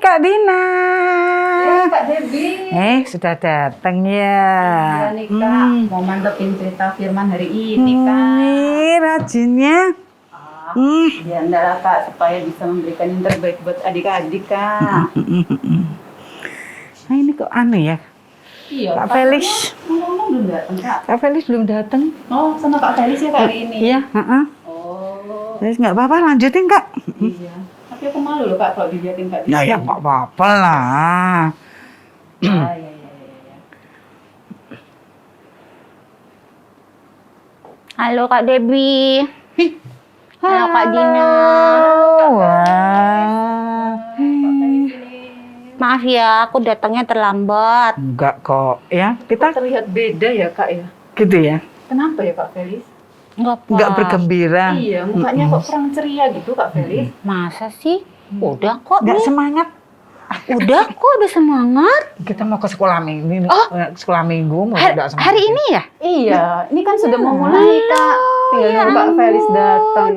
Kak Dina. Kak Debbie. Sudah datang ya. Iya nih Kak, mau mantepin cerita Firman hari ini Kak. Rajinnya. Ya enggak lah Kak, supaya bisa memberikan yang terbaik buat adik-adik Kak. Nah ini kok aneh ya. Iya, Kak Felis. Ngomong belum datang Kak. Kak Felis belum datang. Oh, sama Kak Felis ya kali ini? Iya, Oh. Terus nggak apa-apa lanjutin Kak. Iya. Tapi aku malu loh Kak kalau dilihatin Kak Dina. Ya nggak apa-apa lah. Iya. Halo Kak Debbie. Halo Kak Dina. Wah. Maaf ya, aku datangnya terlambat. Enggak kok ya. Kita Terlihat beda ya Kak ya. gitu ya. Kenapa ya Kak Felis? Enggak bergembira. Iya, mukanya kok kurang ceria gitu Kak Felis. Masa sih? Udah kok Enggak nih. semangat. Udah kok, udah semangat. Kita mau ke sekolah minggu. Sekolah minggu mau udah semangat. Hari ini ya? Iya, ini kan sudah mau mulai Kak. Tinggal nunggu Kak Felis datang.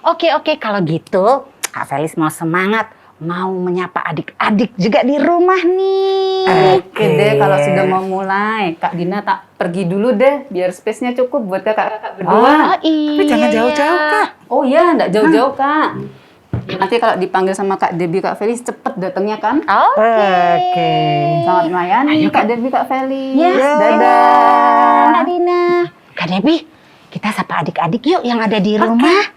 Oke, kalau gitu Kak Felis mau semangat. Mau menyapa adik-adik juga di rumah nih. Oke deh, kalau sudah mau mulai, Kak Dina tak pergi dulu deh, biar space-nya cukup buat kakak berdua. Oh iya. Tapi jangan jauh-jauh Kak. Oh iya, enggak jauh-jauh Kak. Ya, nanti kalau dipanggil sama Kak Debbie, Kak Felis cepet datangnya kan? Oke. Selamat melayani Kak Debbie, Kak Felis. Ya. Dadah. Kak Dina. Kak Debbie, kita sapa adik-adik yuk yang ada di rumah.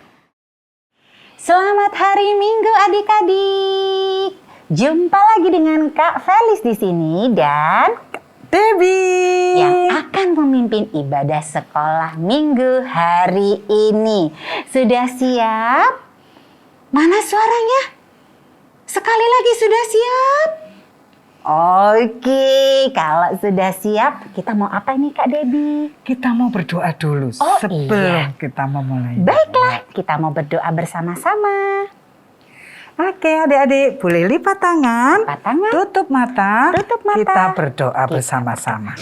Selamat hari Minggu adik-adik. Jumpa lagi dengan Kak Felis di sini dan Debbie. yang akan memimpin ibadah sekolah Minggu hari ini. Sudah siap? Mana suaranya? Sekali lagi sudah siap? Oke, kalau sudah siap, kita mau apa ini Kak Debbie? Kita mau berdoa dulu sebelum iya. kita memulai. Baiklah, kita mau berdoa bersama-sama. Oke, adik-adik boleh lipat tangan, Lipat tangan. tutup mata, Tutup mata. kita berdoa bersama-sama.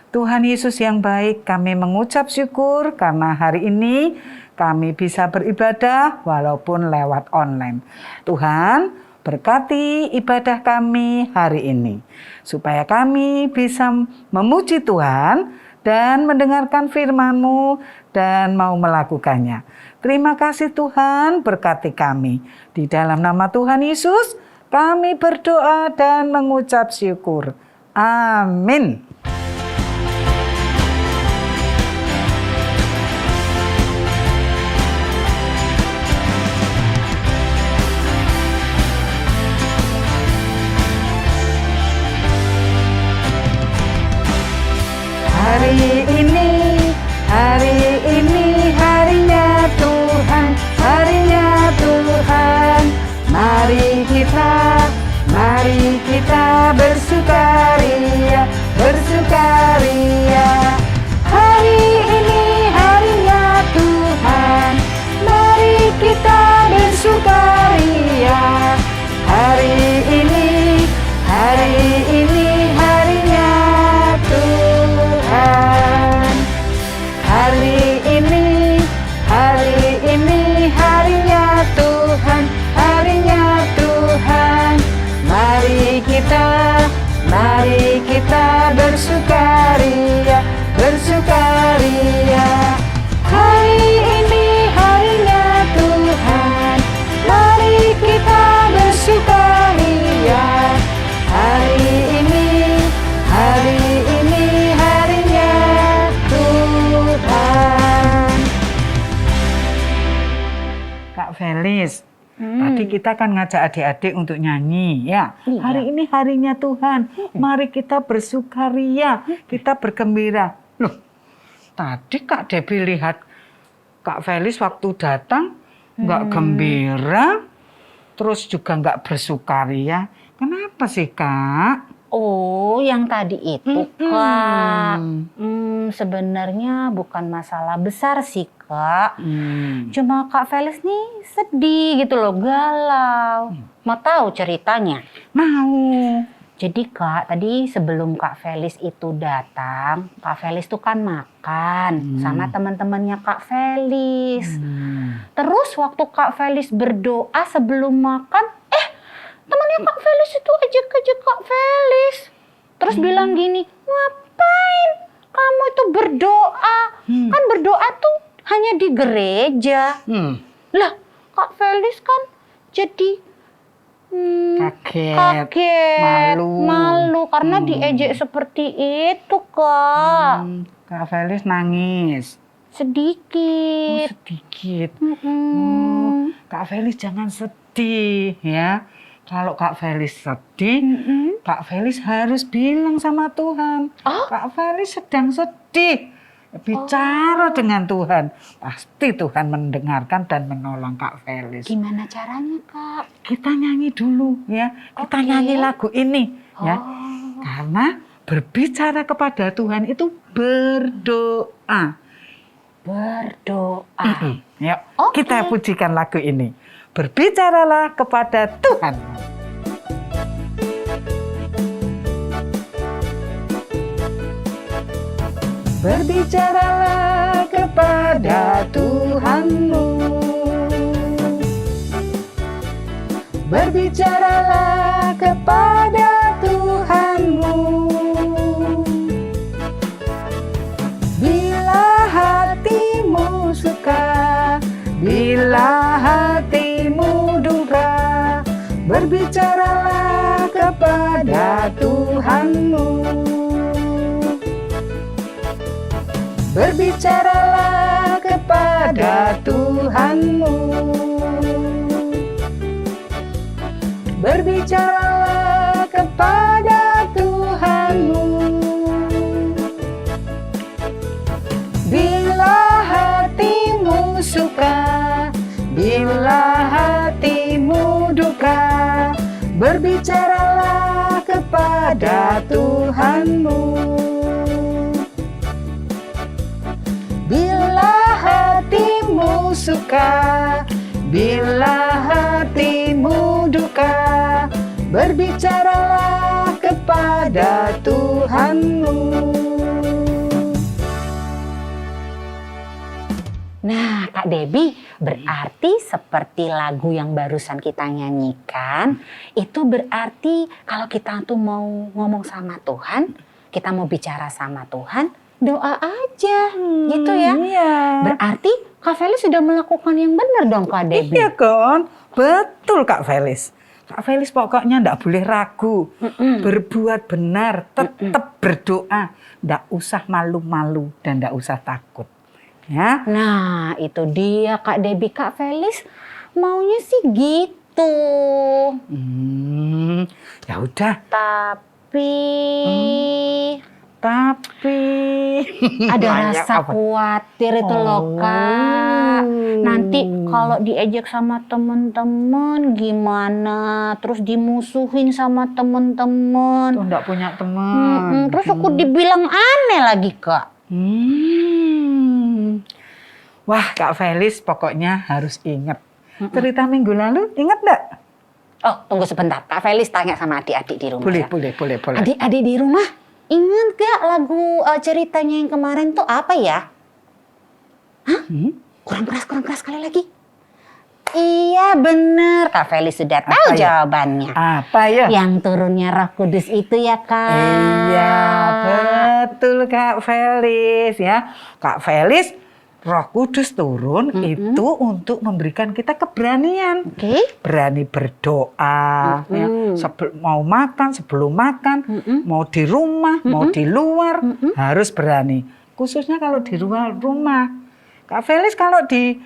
Tuhan Yesus yang baik, kami mengucap syukur karena hari ini kami bisa beribadah walaupun lewat online. Tuhan, berkati ibadah kami hari ini, supaya kami bisa memuji Tuhan dan mendengarkan firman-Mu dan mau melakukannya. Terima kasih Tuhan, berkati kami. Di dalam nama Tuhan Yesus, kami berdoa dan mengucap syukur. Amin. Hari ini harinya Tuhan, mari kita bersukaria. Hari ini harinya Tuhan, mari kita bersukaria. Hari ini harinya Tuhan. Hari ini harinya Tuhan, Mari kita bersukaria. Hari ini harinya Tuhan, mari kita bersukaria. Hari ini harinya Tuhan. Kak Felis, tadi kita kan ngajak adik-adik untuk nyanyi ya. Iya. Hari ini harinya Tuhan, mari kita bersukaria, kita bergembira. Loh, tadi Kak Debbie lihat Kak Felis waktu datang nggak gembira, terus juga nggak bersukaria. Kenapa sih Kak? Oh, yang tadi itu Kak. Sebenarnya bukan masalah besar sih Kak. Cuma Kak Felis nih sedih gitu loh, galau. Mau tahu ceritanya? Mau. Jadi Kak, tadi sebelum Kak Felis itu datang, Kak Felis tuh kan makan sama teman-temannya Kak Felis. Terus waktu Kak Felis berdoa sebelum makan, temannya Kak Felis itu ejek-ejek Kak Felis. Terus bilang gini, ngapain kamu itu berdoa? Kan berdoa tuh hanya di gereja. Lah, Kak Felis kan jadi kaget, malu karena diejek seperti itu, Kak. Kak Felis nangis. Sedikit. Sedikit. Kak Felis jangan sedih ya. Kalau Kak Felis sedih, Kak Felis harus bilang sama Tuhan. Kak Felis sedang sedih. Bicara dengan Tuhan. Pasti Tuhan mendengarkan dan menolong Kak Felis. Gimana caranya, Kak? Kita nyanyi dulu ya. Kita nyanyi lagu ini ya. Karena berbicara kepada Tuhan itu berdoa. Berdoa. Yuk, kita pujikan lagu ini. Berbicaralah kepada Tuhan. Berbicaralah kepada Tuhanmu. Berbicaralah kepada Tuhanmu. Bila hatimu suka, bila hatimu duka, berbicaralah kepada Tuhanmu. Berbicaralah kepada Tuhanmu. Berbicaralah kepada Tuhanmu. Bila hatimu suka, bila hatimu duka, berbicaralah kepada Tuhanmu. Bila hatimu suka, bila hatimu duka, berbicaralah kepada Tuhanmu. Nah, Kak Debbie, berarti seperti lagu yang barusan kita nyanyikan, itu berarti kalau kita tuh mau ngomong sama Tuhan, kita mau bicara sama Tuhan, doa aja, gitu ya. Iya. Berarti Kak Felis sudah melakukan yang benar dong, Kak Debbie. Iya kan, betul Kak Felis. Kak Felis pokoknya ndak boleh ragu, berbuat benar, tetap berdoa, ndak usah malu-malu dan ndak usah takut. Ya. Nah, itu dia Kak Debbie, Kak Felis maunya sih gitu. Ya udah. Tapi ada Banyak rasa apa? khawatir itu loh, Kak. Nanti kalau diejek sama temen-temen gimana? Terus dimusuhin sama temen-temen. Tuh ndak punya teman. Terus aku dibilang aneh lagi, Kak. Wah, Kak Felis pokoknya harus ingat. Cerita minggu lalu, ingat ndak? Oh, tunggu sebentar. Kak Felis tanya sama adik-adik di rumah. Boleh, ya. boleh. Adik-adik di rumah, ingat gak lagu ceritanya yang kemarin tuh apa ya? Hah? Kurang keras sekali lagi. Iya bener, Kak Felis sudah tahu jawabannya. Apa ya? Yang turunnya Roh Kudus itu ya, Kak. Iya, betul Kak Felis ya. Kak Felis, Roh Kudus turun itu untuk memberikan kita keberanian. Berani berdoa, ya. Mau makan, sebelum makan, mau di rumah, mau di luar, harus berani. Khususnya kalau di luar rumah. Kak Felis kalau di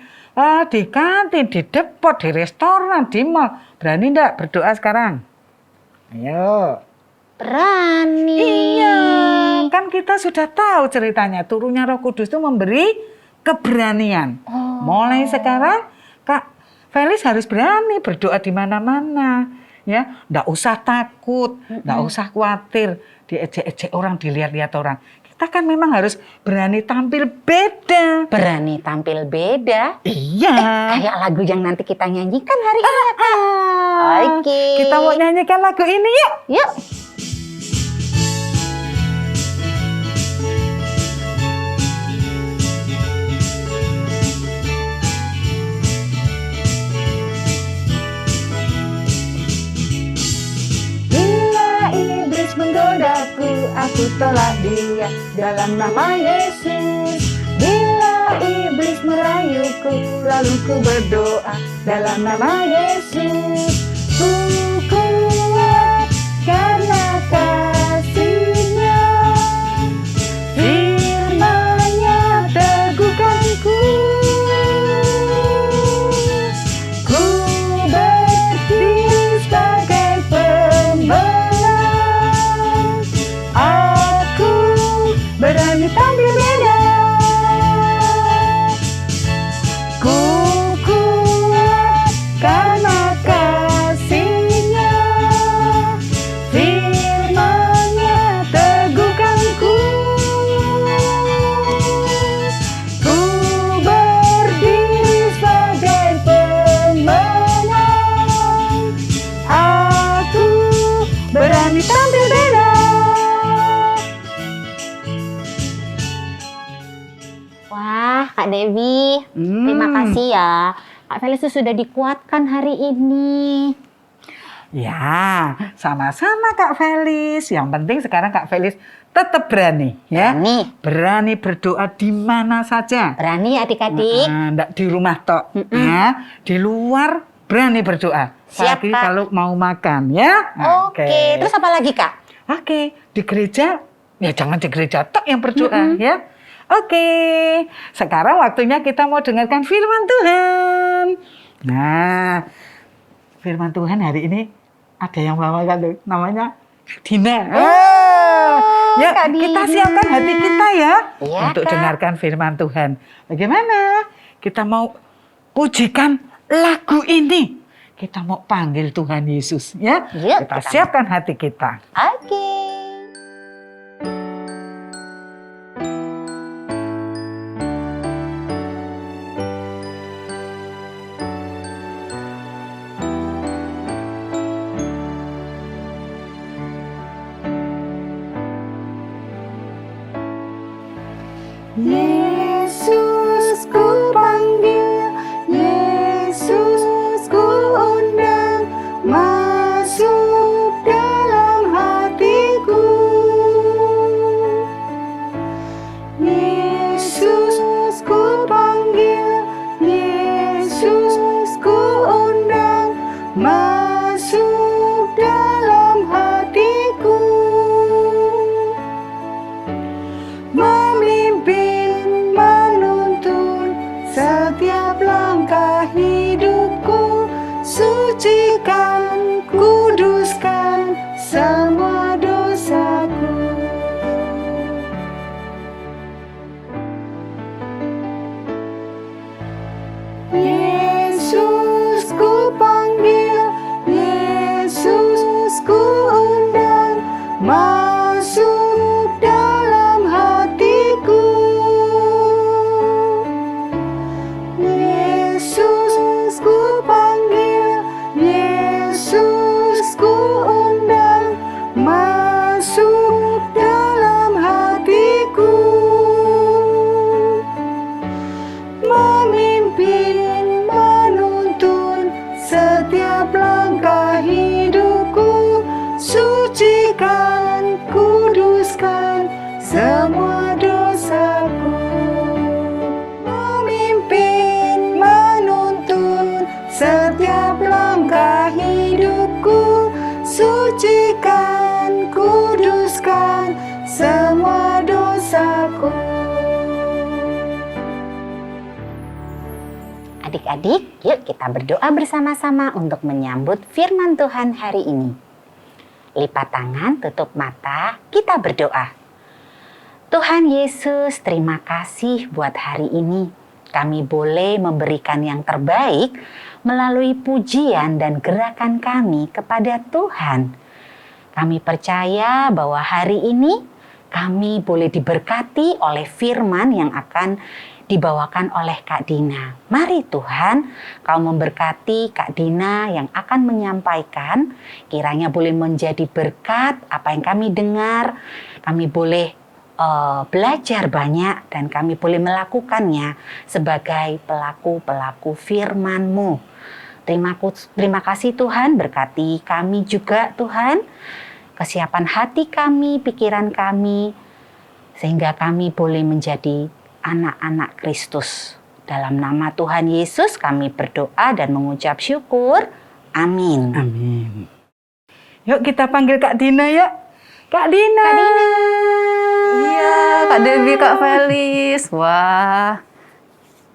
kantin, di depot, di restoran, di mall, berani enggak berdoa sekarang? Ayo. Berani. Iya, kan kita sudah tahu ceritanya. Turunnya Roh Kudus itu memberi keberanian. Mulai sekarang Kak Felis harus berani berdoa di mana-mana. Ya, enggak usah takut, enggak usah khawatir diejek-ejek orang, dilihat-lihat orang. Kita kan memang harus berani tampil beda. Berani tampil beda? Iya. Kayak lagu yang nanti kita nyanyikan hari ini. Oke. Kita mau nyanyikan lagu ini yuk. Yuk. aku tolak dia dalam nama Yesus. Bila iblis merayuku, lalu ku berdoa dalam nama Yesus. Ku kuat karena kasih-Nya, firman-Nya teguhkanku. Ku berdiri sebagai pemenang, aku berani tampil beda. Ku kuat karena kasih-Nya, firman-Nya teguhkanku. Ku berdiri sebagai pemenang, aku berani tampil beda. Wah, Kak Devi, terima kasih ya. Kak Felis tuh sudah dikuatkan hari ini. Ya, sama-sama Kak Felis. Yang penting sekarang Kak Felis tetap berani, ya. Berani berdoa di mana saja. Berani ya adik-adik. Nggak di rumah tok, ya. Di luar berani berdoa. Siap, Apalagi Kak. kalau mau makan, ya. Oke, terus apa lagi Kak? Oke, di gereja, ya jangan di gereja tok yang berdoa, ya. Oke, sekarang waktunya kita mau dengarkan firman Tuhan. Nah, firman Tuhan hari ini ada yang bawakan tuh, namanya Dina. Ya, Kak kita Dina. siapkan hati kita ya Iya, untuk Kak. dengarkan firman Tuhan. Bagaimana? Kita mau pujikan lagu ini. Kita mau panggil Tuhan Yesus, ya. Yuk, Kita kita siapkan hati kita. Oke. Yesus ku panggil, Yesus ku undang, masuk dalam hatiku. Yesus ku panggil, Yesus ku undang, masuk dalam hatiku. Memimpin, menuntun setiap langkah hidupku, sucikan, kuduskan semua dosaku. Yesus ku panggil, Yesus ku undang, masuk dalam hatiku. Yesus ku panggil, Yesus ku undang, masuk dalam hatiku. Memimpin, menuntun setiap langkah hidupku, sucikan, kuduskan semua dosaku. Memimpin, menuntun setiap langkah hidupku, sucikan, kuduskan semua dosaku. Adik-adik, yuk kita berdoa bersama-sama untuk menyambut firman Tuhan hari ini. Lipat tangan, tutup mata, kita berdoa. Tuhan Yesus, terima kasih buat hari ini. Kami boleh memberikan yang terbaik melalui pujian dan gerakan kami kepada Tuhan. Kami percaya bahwa hari ini kami boleh diberkati oleh firman yang akan dibawakan oleh Kak Dina. Mari Tuhan, Kau memberkati Kak Dina yang akan menyampaikan. Kiranya boleh menjadi berkat apa yang kami dengar. Kami boleh belajar banyak dan kami boleh melakukannya sebagai pelaku-pelaku firman-Mu. Terima kasih Tuhan, berkati kami juga Tuhan. kesiapan hati kami, pikiran kami, sehingga kami boleh menjadi anak-anak Kristus. Dalam nama Tuhan Yesus kami berdoa dan mengucap syukur. Amin. Amin. Yuk kita panggil Kak Dina ya. Kak Dina. Kak Dina. Iya, Kak Dewi, Kak Felis. Wah,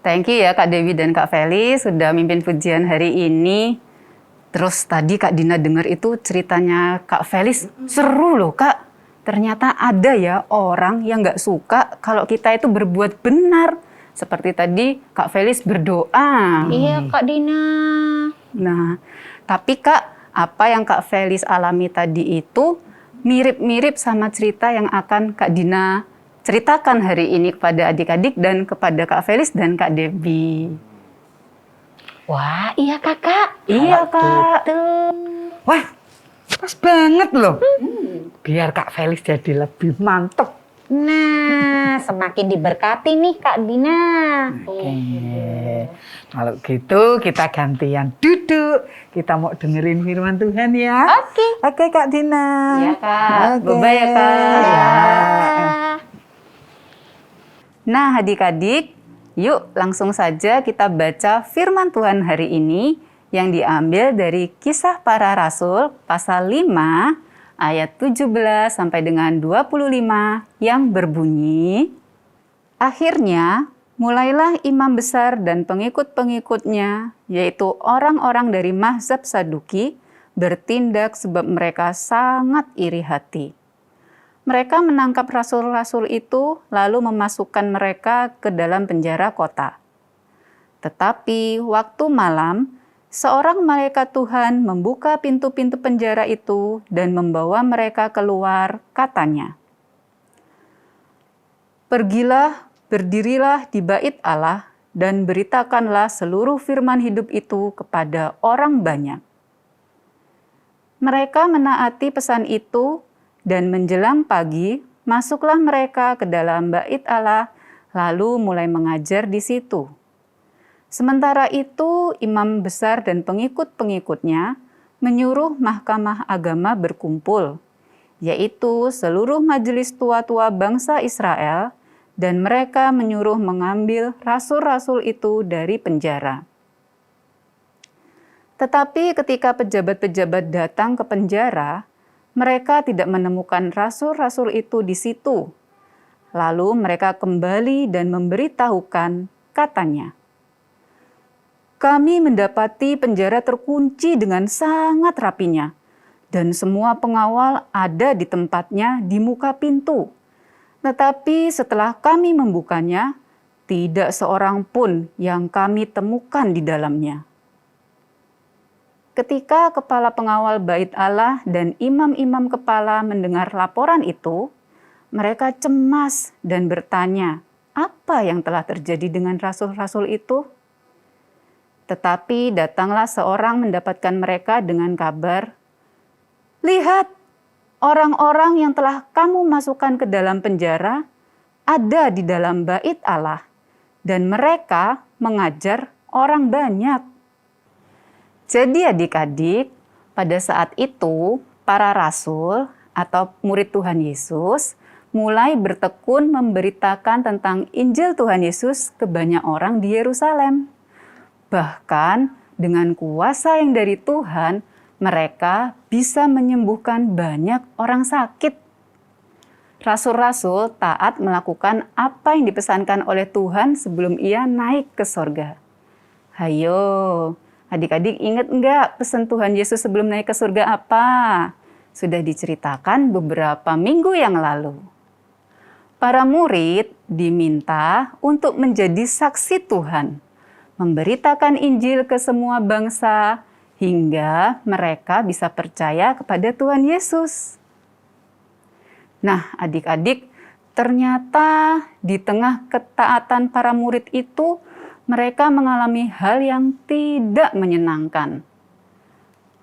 thank you ya Kak Dewi dan Kak Felis sudah mimpin pujian hari ini. Terus tadi Kak Dina dengar itu ceritanya Kak Felis, seru loh Kak. Ternyata ada ya orang yang nggak suka kalau kita itu berbuat benar. Seperti tadi Kak Felis berdoa. Iya Kak Dina. Nah, tapi Kak, apa yang Kak Felis alami tadi itu mirip-mirip sama cerita yang akan Kak Dina ceritakan hari ini kepada adik-adik dan kepada Kak Felis dan Kak Debbie. Wah, iya Kakak. Iya Kak. Wah, pas banget loh. Biar Kak Felis jadi lebih mantep. Nah, semakin diberkati nih Kak Dina. Oke. Kalau gitu kita gantian duduk. Kita mau dengerin firman Tuhan ya. Oke. Oke Kak Dina. Iya Kak. Oke. Bye-bye ya Kak. Ya. Nah adik-adik, yuk langsung saja kita baca firman Tuhan hari ini yang diambil dari Kisah Para Rasul pasal 5 ayat 17 sampai dengan 25 yang berbunyi, akhirnya mulailah imam besar dan pengikut-pengikutnya, yaitu orang-orang dari mazhab Saduki, bertindak sebab mereka sangat iri hati. Mereka menangkap rasul-rasul itu lalu memasukkan mereka ke dalam penjara kota. Tetapi waktu malam, seorang malaikat Tuhan membuka pintu-pintu penjara itu dan membawa mereka keluar, katanya, "Pergilah, berdirilah di bait Allah dan beritakanlah seluruh firman hidup itu kepada orang banyak." Mereka menaati pesan itu dan menjelang pagi masuklah mereka ke dalam bait Allah lalu mulai mengajar di situ. Sementara itu, imam besar dan pengikut-pengikutnya menyuruh mahkamah agama berkumpul, yaitu seluruh majelis tua-tua bangsa Israel, dan mereka menyuruh mengambil rasul-rasul itu dari penjara. Tetapi ketika pejabat-pejabat datang ke penjara, mereka tidak menemukan rasul-rasul itu di situ. Lalu mereka kembali dan memberitahukan, katanya, "Kami mendapati penjara terkunci dengan sangat rapinya, dan semua pengawal ada di tempatnya di muka pintu. Tetapi setelah kami membukanya, tidak seorang pun yang kami temukan di dalamnya." Ketika kepala pengawal bait Allah dan imam-imam kepala mendengar laporan itu, mereka cemas dan bertanya, apa yang telah terjadi dengan rasul-rasul itu? Tetapi datanglah seorang mendapatkan mereka dengan kabar, "Lihat, orang-orang yang telah kamu masukkan ke dalam penjara ada di dalam bait Allah, dan mereka mengajar orang banyak." Jadi adik-adik, pada saat itu para rasul atau murid Tuhan Yesus mulai bertekun memberitakan tentang Injil Tuhan Yesus ke banyak orang di Yerusalem. Bahkan dengan kuasa yang dari Tuhan, mereka bisa menyembuhkan banyak orang sakit. Rasul-rasul taat melakukan apa yang dipesankan oleh Tuhan sebelum ia naik ke sorga. Hayo, adik-adik ingat enggak pesan Tuhan Yesus sebelum naik ke surga apa? Sudah diceritakan beberapa minggu yang lalu. Para murid diminta untuk menjadi saksi Tuhan, memberitakan Injil ke semua bangsa, hingga mereka bisa percaya kepada Tuhan Yesus. Nah, adik-adik, ternyata di tengah ketaatan para murid itu, mereka mengalami hal yang tidak menyenangkan.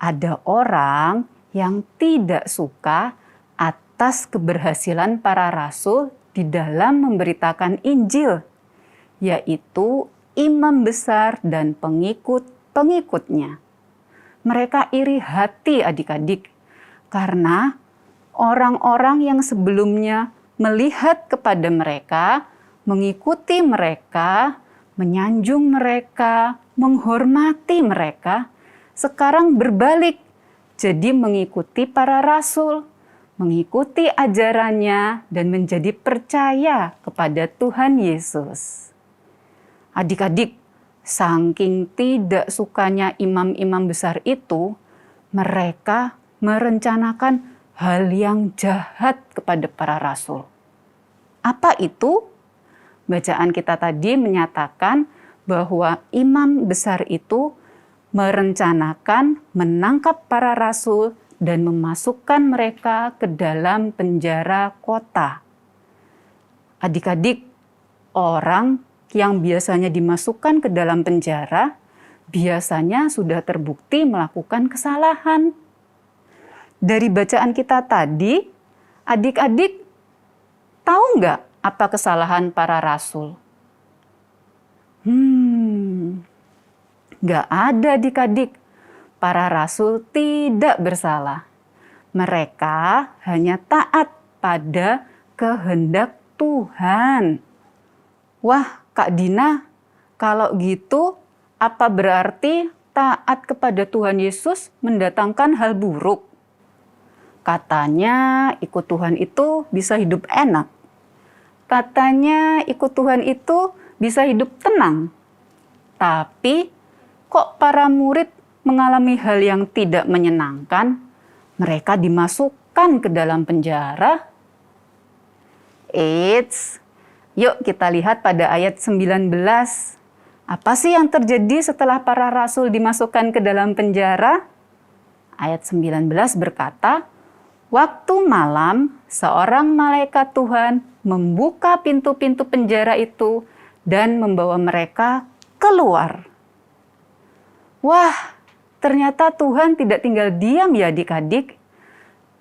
Ada orang yang tidak suka atas keberhasilan para rasul di dalam memberitakan Injil, yaitu imam besar dan pengikut-pengikutnya. Mereka iri hati adik-adik, karena orang-orang yang sebelumnya melihat kepada mereka, mengikuti mereka, menyanjung mereka, menghormati mereka, sekarang berbalik jadi mengikuti para rasul, mengikuti ajarannya, dan menjadi percaya kepada Tuhan Yesus. Adik-adik, saking tidak sukanya imam-imam besar itu, mereka merencanakan hal yang jahat kepada para rasul. Apa itu? Bacaan kita tadi menyatakan bahwa imam besar itu merencanakan menangkap para rasul dan memasukkan mereka ke dalam penjara kota. Adik-adik, orang yang biasanya dimasukkan ke dalam penjara biasanya sudah terbukti melakukan kesalahan. Dari bacaan kita tadi, adik-adik tahu nggak apa kesalahan para rasul? Nggak ada adik-adik. Para rasul tidak bersalah. Mereka hanya taat pada kehendak Tuhan. Wah, Kak Dina, kalau gitu apa berarti taat kepada Tuhan Yesus mendatangkan hal buruk? Katanya ikut Tuhan itu bisa hidup enak. Katanya ikut Tuhan itu bisa hidup tenang. Tapi kok para murid mengalami hal yang tidak menyenangkan? Mereka dimasukkan ke dalam penjara. Eits, yuk kita lihat pada ayat 19. Apa sih yang terjadi setelah para rasul dimasukkan ke dalam penjara? Ayat 19 berkata, waktu malam seorang malaikat Tuhan membuka pintu-pintu penjara itu dan membawa mereka keluar. Wah, ternyata Tuhan tidak tinggal diam ya adik-adik.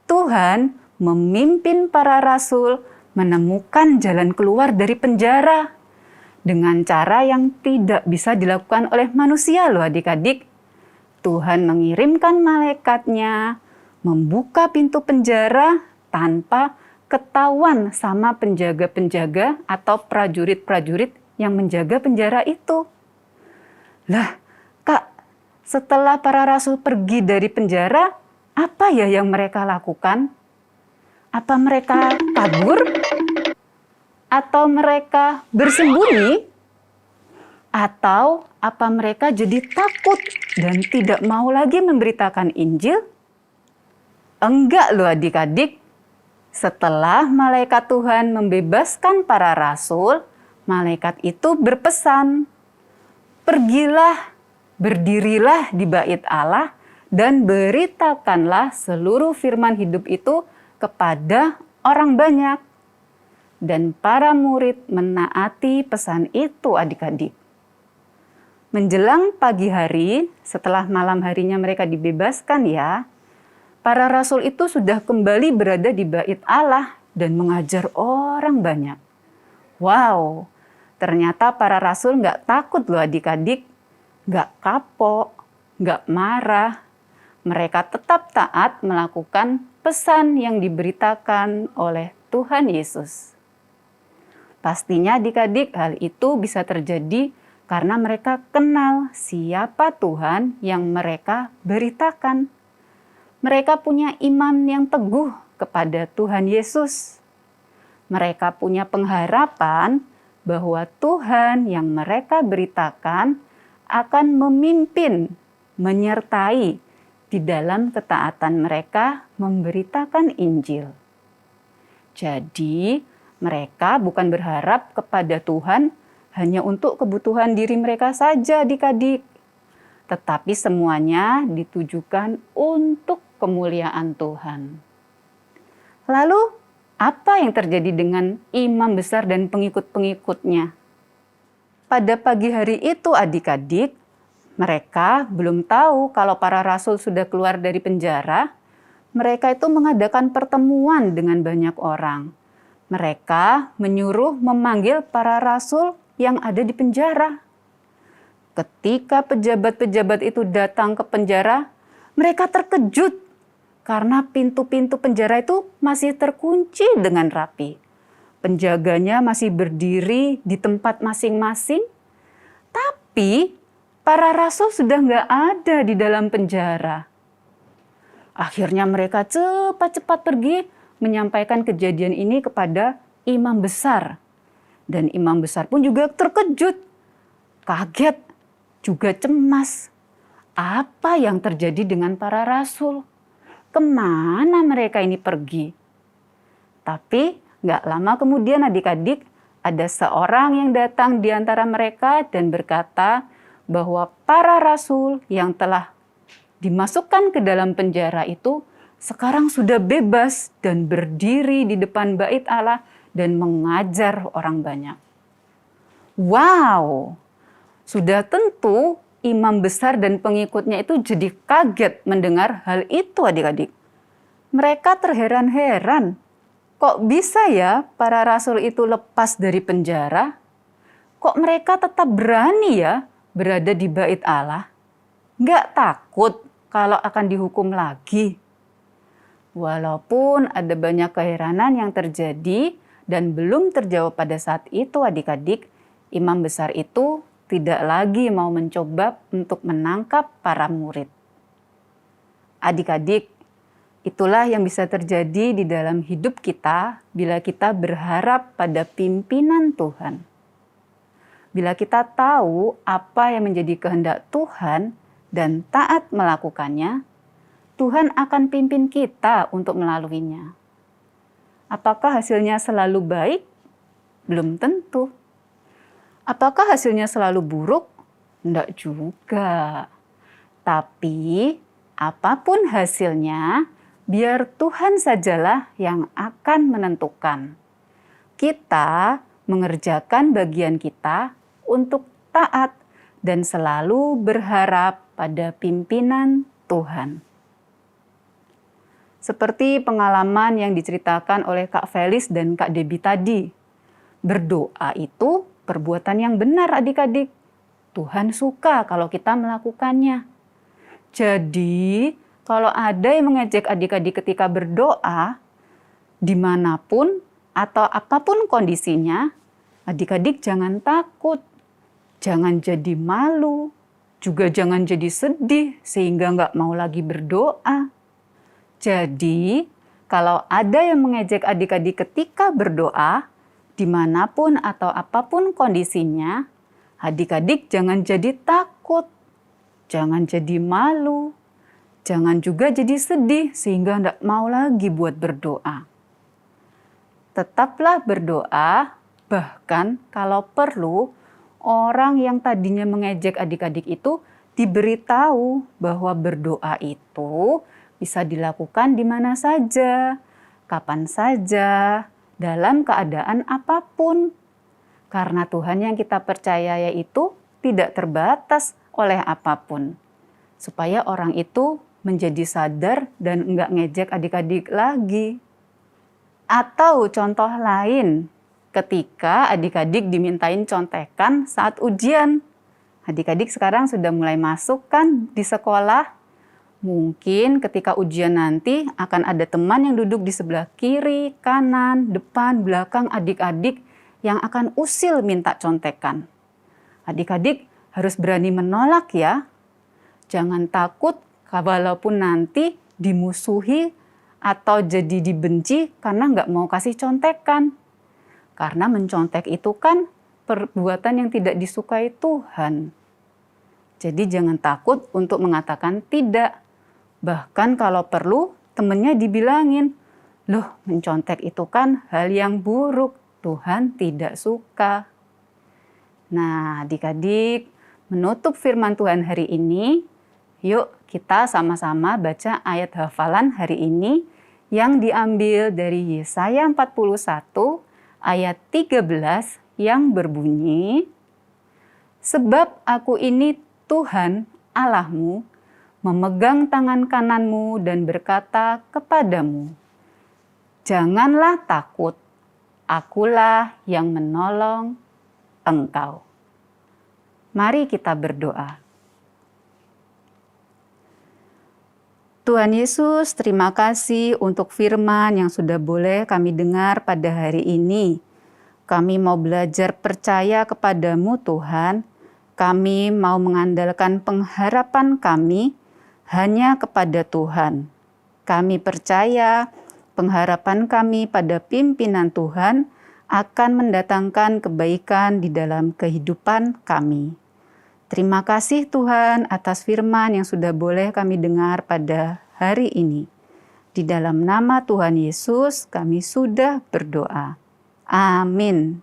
Tuhan memimpin para rasul menemukan jalan keluar dari penjara dengan cara yang tidak bisa dilakukan oleh manusia loh adik-adik. Tuhan mengirimkan malaikatnya membuka pintu penjara tanpa ketahuan sama penjaga-penjaga atau prajurit-prajurit yang menjaga penjara itu. Lah, Kak, setelah para rasul pergi dari penjara, apa ya yang mereka lakukan? Apa mereka kabur? Atau mereka bersembunyi? Atau apa mereka jadi takut dan tidak mau lagi memberitakan Injil? Enggak loh adik-adik. Setelah malaikat Tuhan membebaskan para rasul, malaikat itu berpesan, pergilah, berdirilah di bait Allah dan beritakanlah seluruh firman hidup itu kepada orang banyak. Dan para murid menaati pesan itu adik-adik. Menjelang pagi hari, setelah malam harinya mereka dibebaskan ya, para rasul itu sudah kembali berada di bait Allah dan mengajar orang banyak. Wow, ternyata para rasul nggak takut loh adik-adik. Nggak kapok, nggak marah. Mereka tetap taat melakukan pesan yang diberitakan oleh Tuhan Yesus. Pastinya adik-adik hal itu bisa terjadi karena mereka kenal siapa Tuhan yang mereka beritakan. Mereka punya iman yang teguh kepada Tuhan Yesus. Mereka punya pengharapan bahwa Tuhan yang mereka beritakan akan memimpin, menyertai di dalam ketaatan mereka memberitakan Injil. Jadi, mereka bukan berharap kepada Tuhan hanya untuk kebutuhan diri mereka saja adik-adik. Tetapi semuanya ditujukan untuk kemuliaan Tuhan. Lalu, apa yang terjadi dengan imam besar dan pengikut-pengikutnya? Pada pagi hari itu adik-adik, mereka belum tahu kalau para rasul sudah keluar dari penjara. Mereka itu mengadakan pertemuan dengan banyak orang. Mereka menyuruh memanggil para rasul yang ada di penjara. Ketika pejabat-pejabat itu datang ke penjara, mereka terkejut karena pintu-pintu penjara itu masih terkunci dengan rapi. Penjaganya masih berdiri di tempat masing-masing, tapi para rasul sudah nggak ada di dalam penjara. Akhirnya mereka cepat-cepat pergi menyampaikan kejadian ini kepada imam besar. Dan imam besar pun juga terkejut, kaget, juga cemas. Apa yang terjadi dengan para rasul? Kemana mereka ini pergi? Tapi nggak lama kemudian adik-adik, ada seorang yang datang di antara mereka dan berkata bahwa para rasul yang telah dimasukkan ke dalam penjara itu sekarang sudah bebas dan berdiri di depan bait Allah dan mengajar orang banyak. Wow, sudah tentu imam besar dan pengikutnya itu jadi kaget mendengar hal itu adik-adik. Mereka terheran-heran, kok bisa ya para rasul itu lepas dari penjara? Kok mereka tetap berani ya berada di bait Allah? Nggak takut kalau akan dihukum lagi? Walaupun ada banyak keheranan yang terjadi dan belum terjawab pada saat itu adik-adik, imam besar itu tidak lagi mau mencoba untuk menangkap para murid. Adik-adik, itulah yang bisa terjadi di dalam hidup kita bila kita berharap pada pimpinan Tuhan. Bila kita tahu apa yang menjadi kehendak Tuhan dan taat melakukannya, Tuhan akan pimpin kita untuk melaluinya. Apakah hasilnya selalu baik? Belum tentu. Apakah hasilnya selalu buruk? Enggak juga. Tapi apapun hasilnya, biar Tuhan sajalah yang akan menentukan. Kita mengerjakan bagian kita untuk taat dan selalu berharap pada pimpinan Tuhan. Seperti pengalaman yang diceritakan oleh Kak Felis dan Kak Debbie tadi. Berdoa itu perbuatan yang benar adik-adik. Tuhan suka kalau kita melakukannya. Jadi, kalau ada yang mengejek adik-adik ketika berdoa, dimanapun atau apapun kondisinya, adik-adik jangan takut. Jangan jadi malu. Juga jangan jadi sedih sehingga nggak mau lagi berdoa. Jadi, kalau ada yang mengejek adik-adik ketika berdoa, dimanapun atau apapun kondisinya, adik-adik jangan jadi takut, jangan jadi malu, jangan juga jadi sedih sehingga tidak mau lagi buat berdoa. Tetaplah berdoa, bahkan kalau perlu, orang yang tadinya mengejek adik-adik itu diberitahu bahwa berdoa itu bisa dilakukan di mana saja, kapan saja, dalam keadaan apapun. Karena Tuhan yang kita percaya yaitu tidak terbatas oleh apapun. Supaya orang itu menjadi sadar dan enggak ngejek adik-adik lagi. Atau contoh lain, ketika adik-adik dimintain contekan saat ujian. Adik-adik sekarang sudah mulai masuk kan di sekolah. Mungkin ketika ujian nanti akan ada teman yang duduk di sebelah kiri, kanan, depan, belakang adik-adik yang akan usil minta contekan. Adik-adik harus berani menolak ya. Jangan takut walaupun nanti dimusuhi atau jadi dibenci karena nggak mau kasih contekan. Karena mencontek itu kan perbuatan yang tidak disukai Tuhan. Jadi jangan takut untuk mengatakan tidak. Bahkan kalau perlu temannya dibilangin, loh mencontek itu kan hal yang buruk, Tuhan tidak suka. Nah adik-adik, menutup firman Tuhan hari ini, yuk kita sama-sama baca ayat hafalan hari ini yang diambil dari Yesaya 41 ayat 13 yang berbunyi, sebab aku ini Tuhan Allahmu, memegang tangan kananmu dan berkata kepadamu, janganlah takut, akulah yang menolong engkau. Mari kita berdoa. Tuhan Yesus, terima kasih untuk firman yang sudah boleh kami dengar pada hari ini. Kami mau belajar percaya kepadamu Tuhan. Kami mau mengandalkan pengharapan kami hanya kepada Tuhan. Kami percaya pengharapan kami pada pimpinan Tuhan akan mendatangkan kebaikan di dalam kehidupan kami. Terima kasih Tuhan atas firman yang sudah boleh kami dengar pada hari ini. Di dalam nama Tuhan Yesus kami sudah berdoa. Amin.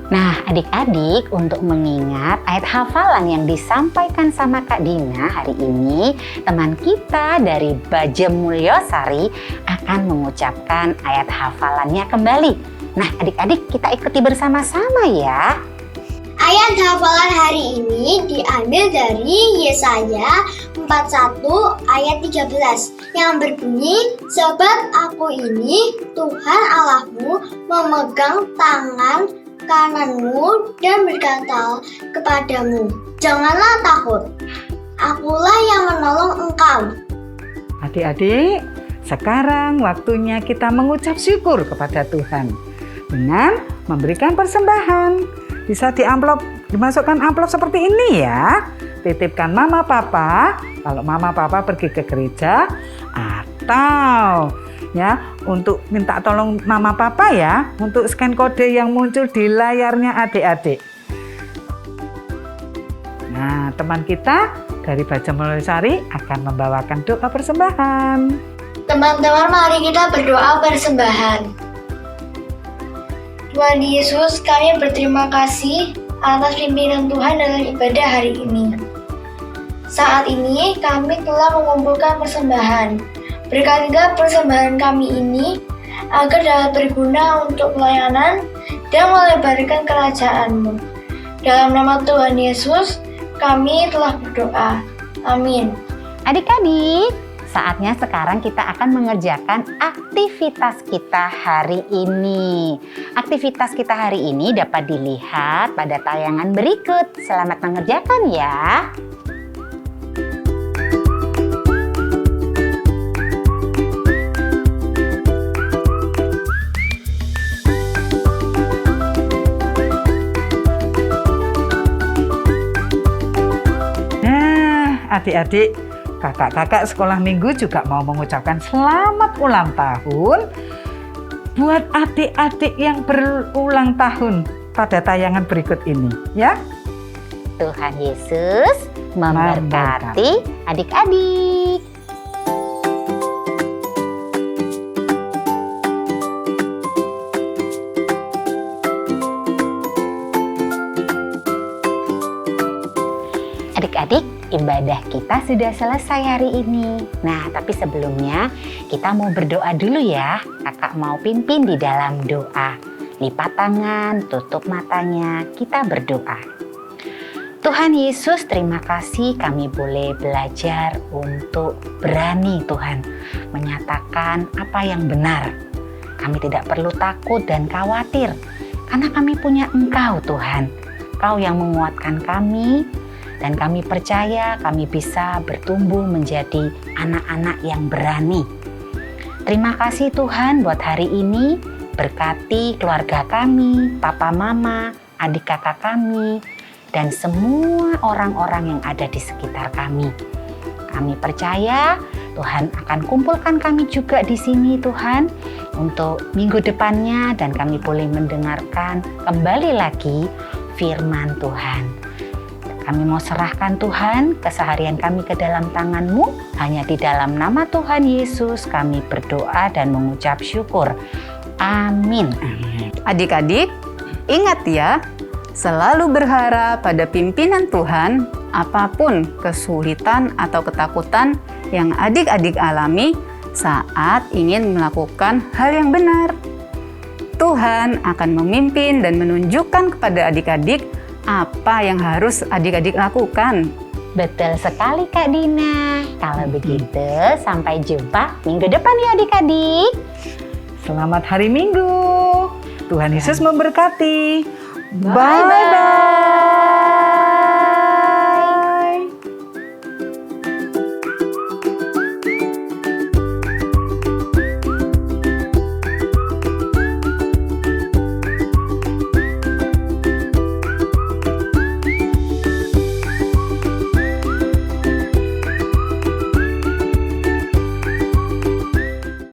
Nah, adik-adik, untuk mengingat ayat hafalan yang disampaikan sama Kak Dina hari ini, teman kita dari Bajem Mulyosari akan mengucapkan ayat hafalannya kembali. Nah, adik-adik, kita ikuti bersama-sama ya. Ayat hafalan hari ini diambil dari Yesaya 41 ayat 13 yang berbunyi, sebab aku ini Tuhan Allahmu memegang tangan kananmu dan berkata kepadamu, janganlah takut, akulah yang menolong engkau. Adik-adik, sekarang waktunya kita mengucap syukur kepada Tuhan dengan memberikan persembahan. Bisa dimasukkan amplop seperti ini ya. Titipkan mama papa kalau mama papa pergi ke gereja, atau ya untuk minta tolong mama papa ya untuk scan kode yang muncul di layarnya adik-adik. Nah, teman kita dari Bajem Mulyosari akan membawakan doa persembahan. Teman-teman, mari kita berdoa persembahan. Tuhan Yesus, kami berterima kasih atas pimpinan Tuhan dalam ibadah hari ini. Saat ini kami telah mengumpulkan persembahan. Berkatilah persembahan kami ini agar dapat berguna untuk pelayanan dan melebarkan kerajaan-Mu. Dalam nama Tuhan Yesus, kami telah berdoa. Amin. Adik-adik, saatnya sekarang kita akan mengerjakan aktivitas kita hari ini. Aktivitas kita hari ini dapat dilihat pada tayangan berikut. Selamat mengerjakan ya. Nah, adik-adik, kakak-kakak sekolah minggu juga mau mengucapkan selamat ulang tahun buat adik-adik yang berulang tahun pada tayangan berikut ini ya. Tuhan Yesus memberkati adik-adik. Adik-adik, ibadah kita sudah selesai hari ini. Nah, tapi sebelumnya kita mau berdoa dulu ya. Kakak mau pimpin di dalam doa. Lipat tangan, tutup matanya, kita berdoa. Tuhan Yesus, terima kasih kami boleh belajar untuk berani Tuhan menyatakan apa yang benar. Kami tidak perlu takut dan khawatir karena kami punya Engkau Tuhan. Engkau yang menguatkan kami. Dan kami percaya kami bisa bertumbuh menjadi anak-anak yang berani. Terima kasih Tuhan buat hari ini. Berkati keluarga kami, papa mama, adik kakak kami, dan semua orang-orang yang ada di sekitar kami. Kami percaya Tuhan akan kumpulkan kami juga di sini Tuhan untuk minggu depannya, dan kami boleh mendengarkan kembali lagi firman Tuhan. Kami mau serahkan Tuhan keseharian kami ke dalam tangan-Mu. Hanya di dalam nama Tuhan Yesus kami berdoa dan mengucap syukur. Amin. Adik-adik, ingat ya, selalu berharap pada pimpinan Tuhan. Apapun kesulitan atau ketakutan yang adik-adik alami saat ingin melakukan hal yang benar, Tuhan akan memimpin dan menunjukkan kepada adik-adik apa yang harus adik-adik lakukan. Betul sekali Kak Dina. Kalau begitu, sampai jumpa minggu depan ya adik-adik. Selamat hari Minggu. Tuhan Yesus memberkati. Bye-bye.